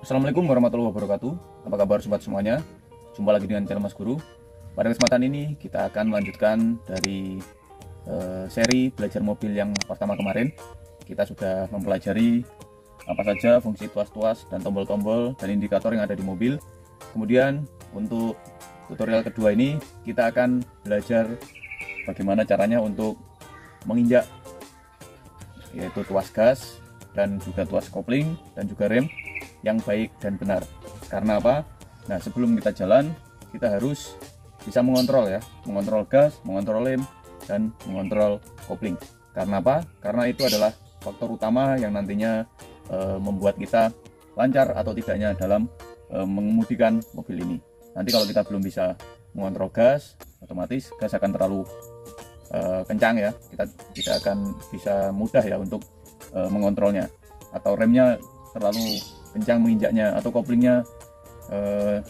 Assalamualaikum warahmatullahi wabarakatuh. Apa kabar sobat semuanya? Jumpa lagi dengan channel Mas Guru. Pada kesempatan ini kita akan melanjutkan dari seri belajar mobil yang pertama kemarin. Kita sudah mempelajari apa saja fungsi tuas-tuas dan tombol-tombol dan indikator yang ada di mobil. Kemudian untuk tutorial kedua ini kita akan belajar bagaimana caranya untuk menginjak, yaitu tuas gas dan juga tuas kopling dan juga rem yang baik dan benar. Karena apa? Nah, sebelum kita jalan kita harus bisa mengontrol ya, mengontrol gas, mengontrol rem dan mengontrol kopling. Karena apa? Karena itu adalah faktor utama yang nantinya membuat kita lancar atau tidaknya dalam mengemudikan mobil ini. Nanti kalau kita belum bisa mengontrol gas, otomatis gas akan terlalu kencang ya, kita tidak akan bisa mudah ya untuk mengontrolnya, atau remnya terlalu kencang menginjaknya, atau koplingnya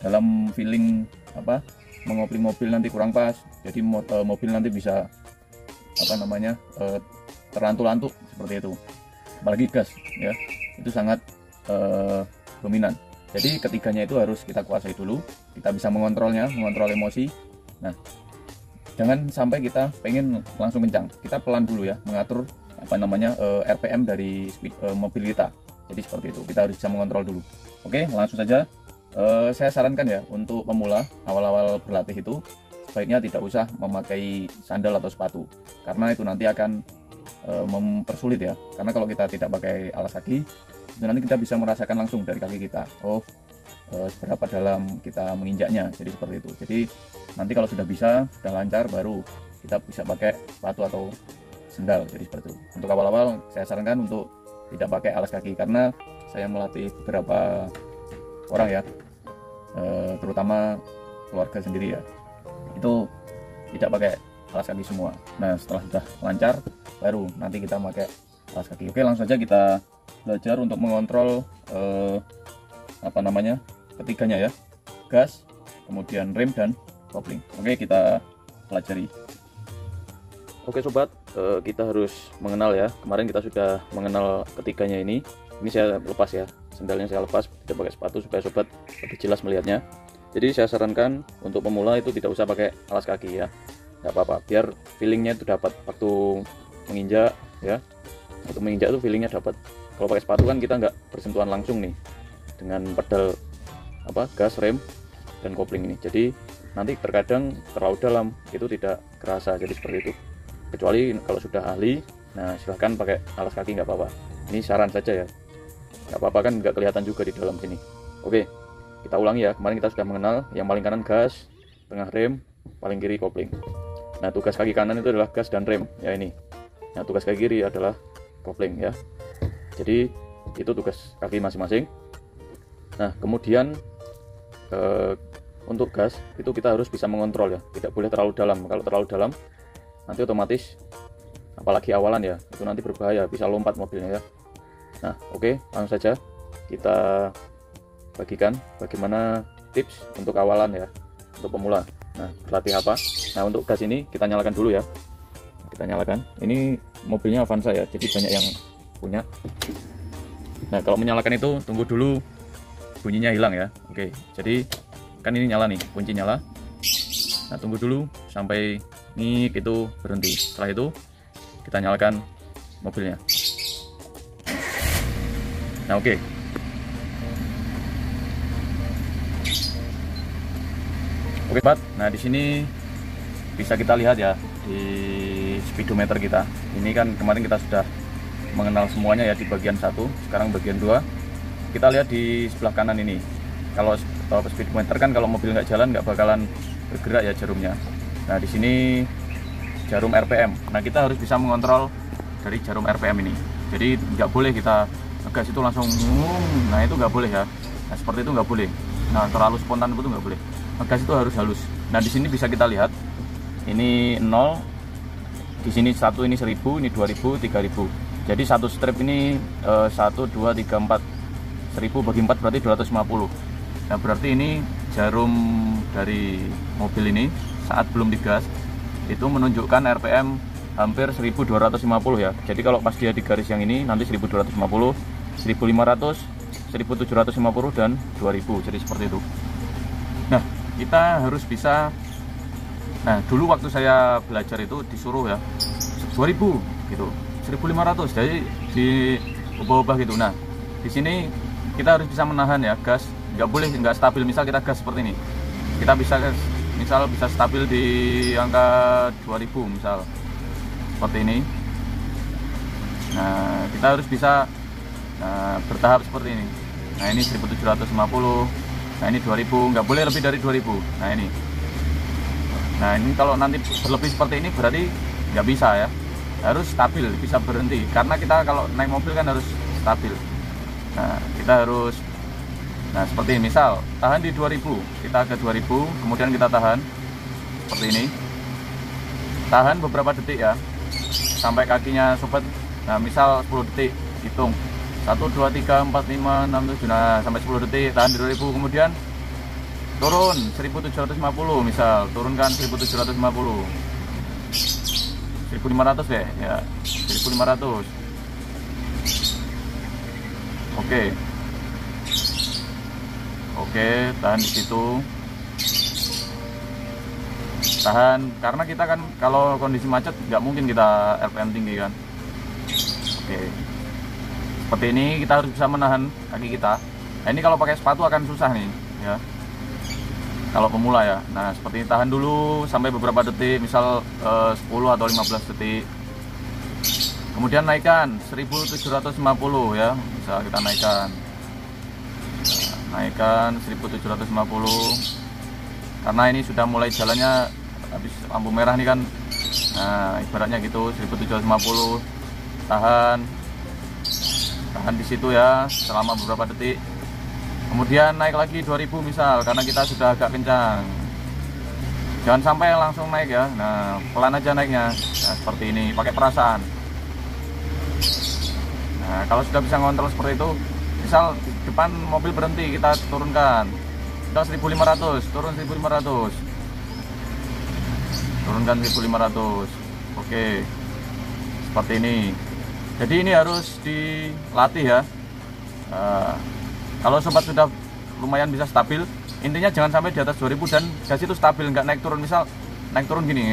dalam feeling mengopling mobil nanti kurang pas, jadi mobil nanti bisa terantuk-antuk seperti itu. Apalagi gas ya, itu sangat dominan. Jadi ketiganya itu harus kita kuasai dulu, kita bisa mengontrolnya, mengontrol emosi. Nah, jangan sampai kita pengen langsung kencang, kita pelan dulu ya, mengatur RPM dari speed mobil kita. Jadi seperti itu, kita harus bisa mengontrol dulu. Oke, langsung saja. Saya sarankan ya, untuk pemula awal-awal berlatih itu sebaiknya tidak usah memakai sandal atau sepatu, karena itu nanti akan mempersulit ya. Karena kalau kita tidak pakai alas kaki, itu nanti kita bisa merasakan langsung dari kaki kita, seberapa dalam kita menginjaknya. Jadi seperti itu. Jadi nanti kalau sudah lancar, baru kita bisa pakai sepatu atau sandal. Jadi seperti itu. Untuk awal-awal saya sarankan untuk tidak pakai alas kaki, karena saya melatih beberapa orang ya, terutama keluarga sendiri ya, itu tidak pakai alas kaki semua. Nah, setelah sudah lancar baru nanti kita pakai alas kaki. Oke, langsung saja kita belajar untuk mengontrol ketiganya ya, gas, kemudian rem dan kopling. Oke, kita pelajari. Oke sobat, kita harus mengenal ya, kemarin kita sudah mengenal ketiganya ini. Ini saya lepas ya, sendalnya saya lepas, tidak pakai sepatu supaya sobat lebih jelas melihatnya. Jadi saya sarankan untuk pemula itu tidak usah pakai alas kaki ya, nggak apa-apa, biar feelingnya itu dapat waktu menginjak ya. Untuk menginjak itu feelingnya dapat. Kalau pakai sepatu kan kita nggak bersentuhan langsung nih dengan pedal gas, rem dan kopling ini. Jadi nanti terkadang terlalu dalam itu tidak kerasa. Jadi seperti itu. Kecuali kalau sudah ahli, nah silahkan pakai alas kaki, nggak apa-apa. Ini saran saja ya, nggak apa-apa kan, nggak kelihatan juga di dalam sini. Oke, kita ulangi ya. Kemarin kita sudah mengenal yang paling kanan gas, tengah rem, paling kiri kopling. Nah, tugas kaki kanan itu adalah gas dan rem ya ini. Nah, tugas kaki kiri adalah kopling ya. Jadi itu tugas kaki masing-masing. Nah, kemudian untuk gas itu kita harus bisa mengontrol ya, tidak boleh terlalu dalam. Kalau terlalu dalam nanti otomatis, apalagi awalan ya, itu nanti berbahaya, bisa lompat mobilnya ya. Nah, oke, langsung saja kita bagikan bagaimana tips untuk awalan ya, untuk pemula. Nah, berlatih apa? Nah, untuk gas ini kita nyalakan dulu ya. Kita nyalakan. Ini mobilnya Avanza ya, jadi banyak yang punya. Nah, kalau menyalakan itu tunggu dulu bunyinya hilang ya. Oke, jadi kan ini nyala nih, kunci nyala. Nah, tunggu dulu sampai nik itu berhenti. Setelah itu kita nyalakan mobilnya. Nah, oke. Oke, Pak. Nah, di sini bisa kita lihat ya di speedometer kita. Ini kan kemarin kita sudah mengenal semuanya ya di bagian 1, sekarang bagian 2. Kita lihat di sebelah kanan ini. Kalau speedometer kan kalau mobil nggak jalan nggak bakalan bergerak ya jarumnya. Nah, di sini jarum RPM. Nah, kita harus bisa mengontrol dari jarum RPM ini. Jadi nggak boleh kita ngegas itu langsung, nah itu nggak boleh ya. Nah, seperti itu nggak boleh. Nah, terlalu spontan itu nggak boleh. Ngegas itu harus halus. Nah, di sini bisa kita lihat ini 0, di sini 1, ini 1000, ini 2000, 3000. Jadi satu strip ini 1, 2, 3, 4, 1000 bagi 4 berarti 250. Nah, berarti ini jarum dari mobil ini saat belum digas itu menunjukkan RPM hampir 1250 ya. Jadi kalau pas dia di garis yang ini nanti 1250, 1500, 1750 dan 2000, jadi seperti itu. Nah, kita harus bisa, nah dulu waktu saya belajar itu disuruh ya 2000 gitu, 1500, jadi di ubah-ubah gitu. Nah, di sini kita harus bisa menahan ya gas, nggak boleh nggak stabil. Misal kita gas seperti ini, kita bisa misal bisa stabil di angka 2000 misal seperti ini. Nah, kita harus bisa bertahap seperti ini. Nah, ini 1750, nah ini 2000, nggak boleh lebih dari 2000. Nah ini, nah ini kalau nanti berlebih seperti ini berarti nggak bisa ya, harus stabil, bisa berhenti, karena kita kalau naik mobil kan harus stabil. Nah, kita harus, nah seperti ini, misal tahan di 2000, kita ke 2000, kemudian kita tahan seperti ini, tahan beberapa detik ya, sampai kakinya sobat. Nah, misal 10 detik, hitung 1, 2, 3, 4, 5, 6, 7, nah sampai 10 detik, tahan di 2000, kemudian turun 1750, misal turunkan 1750, 1500 deh ya, 1500. Oke, tahan di situ, tahan, karena kita kan kalau kondisi macet nggak mungkin kita RPM tinggi kan. Oke, seperti ini kita harus bisa menahan kaki kita. Nah, ini kalau pakai sepatu akan susah nih ya, kalau pemula ya. Nah, seperti ini, tahan dulu sampai beberapa detik, misal 10 atau 15 detik, kemudian naikkan 1750 ya, bisa kita naikkan, naikkan 1750, karena ini sudah mulai jalannya habis lampu merah nih kan. Nah, ibaratnya gitu, 1750, tahan di situ ya selama beberapa detik, kemudian naik lagi 2000 misal, karena kita sudah agak kencang, jangan sampai langsung naik ya. Nah, pelan aja naiknya, nah seperti ini, pakai perasaan. Nah, kalau sudah bisa ngontrol seperti itu, misal di depan mobil berhenti, kita turunkan, kita 1500, turun 1500, turunkan 1500. Oke, seperti ini. Jadi ini harus dilatih ya. Kalau sobat sudah lumayan bisa stabil, intinya jangan sampai di atas 2000 dan gas itu stabil, nggak naik turun. Misal naik turun gini,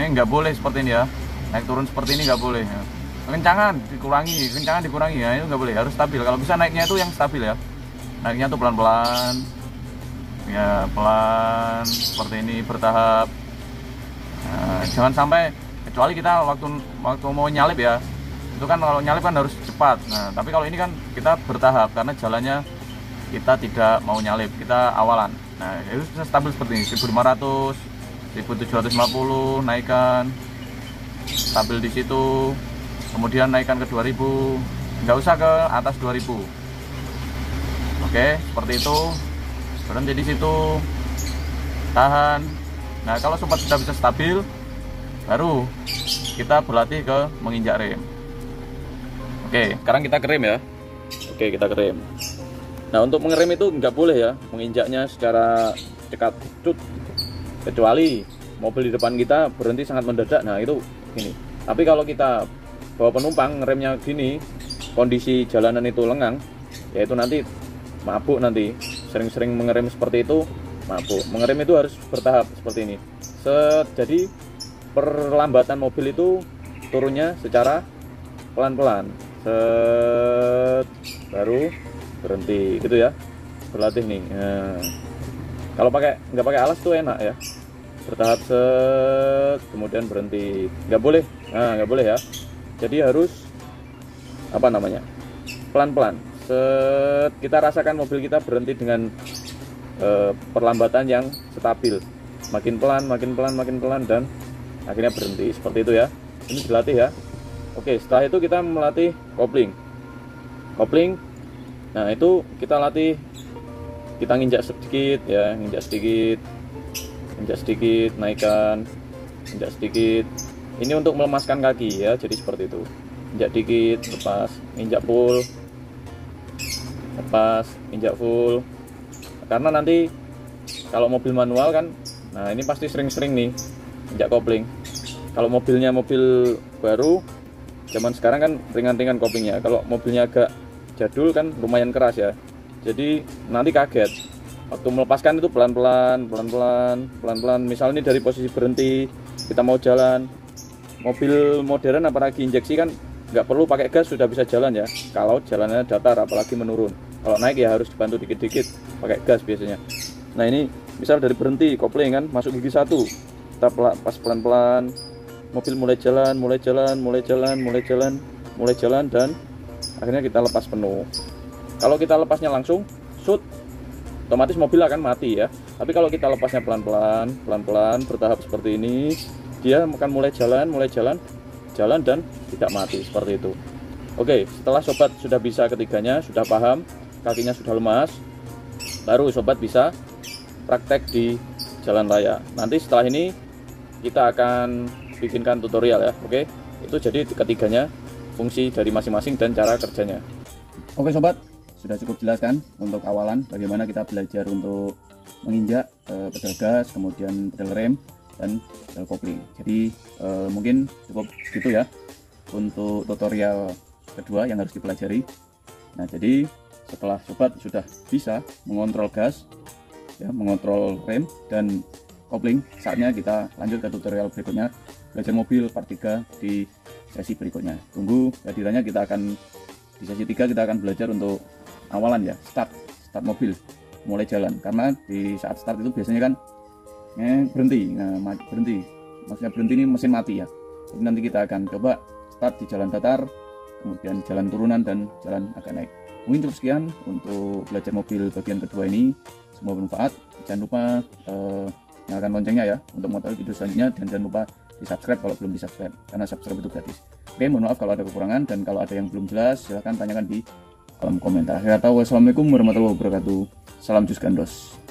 nggak boleh seperti ini ya. Naik turun seperti ini nggak boleh ya. Kencangan dikurangi ya, itu nggak boleh, harus stabil. Kalau bisa naiknya itu yang stabil ya, naiknya tuh pelan-pelan ya, pelan seperti ini, bertahap. Nah, jangan sampai, kecuali kita waktu mau nyalip ya, itu kan kalau nyalip kan harus cepat. Nah, tapi kalau ini kan kita bertahap, karena jalannya kita tidak mau nyalip, kita awalan. Nah, itu bisa stabil seperti ini, 1500, 1750, naikkan, stabil di situ, kemudian naikkan ke 2000, nggak usah ke atas 2000. Oke, seperti itu, berhenti di situ, tahan. Nah, kalau sobat sudah bisa stabil, baru kita berlatih ke menginjak rem. Oke, sekarang kita kerem ya. Oke, kita kerem. Nah, untuk mengerem itu nggak boleh ya menginjaknya secara cekat cut, kecuali mobil di depan kita berhenti sangat mendadak. Nah, itu gini. Tapi kalau kita bawa penumpang, ngeremnya gini, kondisi jalanan itu lengang, yaitu nanti mabuk, nanti sering-sering mengerem seperti itu mabuk. Mengerem itu harus bertahap seperti ini. Jadi perlambatan mobil itu turunnya secara pelan-pelan, baru berhenti gitu ya, berlatih nih. Nah, kalau nggak pakai alas tuh enak ya, bertahap kemudian berhenti, nggak boleh. Nah, nggak boleh ya, jadi harus apa namanya, pelan-pelan. Kita rasakan mobil kita berhenti dengan perlambatan yang stabil, makin pelan dan akhirnya berhenti seperti itu ya. Ini dilatih ya. Oke, setelah itu kita melatih kopling. Nah, itu kita latih, kita nginjak sedikit ya, nginjak sedikit, naikkan, injak sedikit. Ini untuk melemaskan kaki ya, jadi seperti itu. Injak dikit, lepas, injak full, lepas, injak full. Karena nanti kalau mobil manual kan, nah ini pasti sering-sering nih injak kopling. Kalau mobilnya mobil baru zaman sekarang kan ringan-ringan koplingnya. Kalau mobilnya agak jadul kan lumayan keras ya, jadi nanti kaget waktu melepaskan itu pelan-pelan, misalnya ini dari posisi berhenti kita mau jalan. Mobil modern apalagi injeksi kan nggak perlu pakai gas sudah bisa jalan ya, kalau jalannya datar apalagi menurun. Kalau naik ya harus dibantu dikit-dikit pakai gas biasanya. Nah ini misal dari berhenti kopling kan masuk gigi 1, kita pas pelan-pelan, mobil mulai jalan dan akhirnya kita lepas penuh. Kalau kita lepasnya langsung shoot, otomatis mobil akan mati ya. Tapi kalau kita lepasnya pelan-pelan bertahap seperti ini, dia akan mulai jalan dan tidak mati seperti itu. Oke, setelah sobat sudah bisa ketiganya, sudah paham, kakinya sudah lemas, baru sobat bisa praktek di jalan raya. Nanti setelah ini kita akan bikinkan tutorial ya. Oke, itu jadi ketiganya, fungsi dari masing-masing dan cara kerjanya. Oke sobat, sudah cukup jelas kan untuk awalan bagaimana kita belajar untuk menginjak pedal gas, kemudian pedal rem dan pedal kopling. Jadi mungkin cukup gitu ya untuk tutorial kedua yang harus dipelajari. Nah jadi setelah sobat sudah bisa mengontrol gas ya, mengontrol rem dan kopling, saatnya kita lanjut ke tutorial berikutnya, belajar mobil part 3 di sesi berikutnya. Tunggu kehadirannya. Kita akan di sesi 3 kita akan belajar untuk awalan ya, start mobil mulai jalan, karena di saat start itu biasanya kan berhenti. Nah berhenti maksudnya berhenti ini mesin mati ya. Jadi nanti kita akan coba start di jalan datar, kemudian jalan turunan dan jalan agak naik. Mungkin cukup sekian untuk belajar mobil bagian kedua ini, semoga bermanfaat. Jangan lupa nyalakan loncengnya ya untuk mengetahui video selanjutnya, dan jangan lupa di subscribe kalau belum di subscribe, karena subscribe itu gratis. Oke, mohon maaf kalau ada kekurangan, dan kalau ada yang belum jelas silahkan tanyakan di kolom komentar. Saya tahu. Wassalamualaikum warahmatullahi wabarakatuh. Salam jus gandos.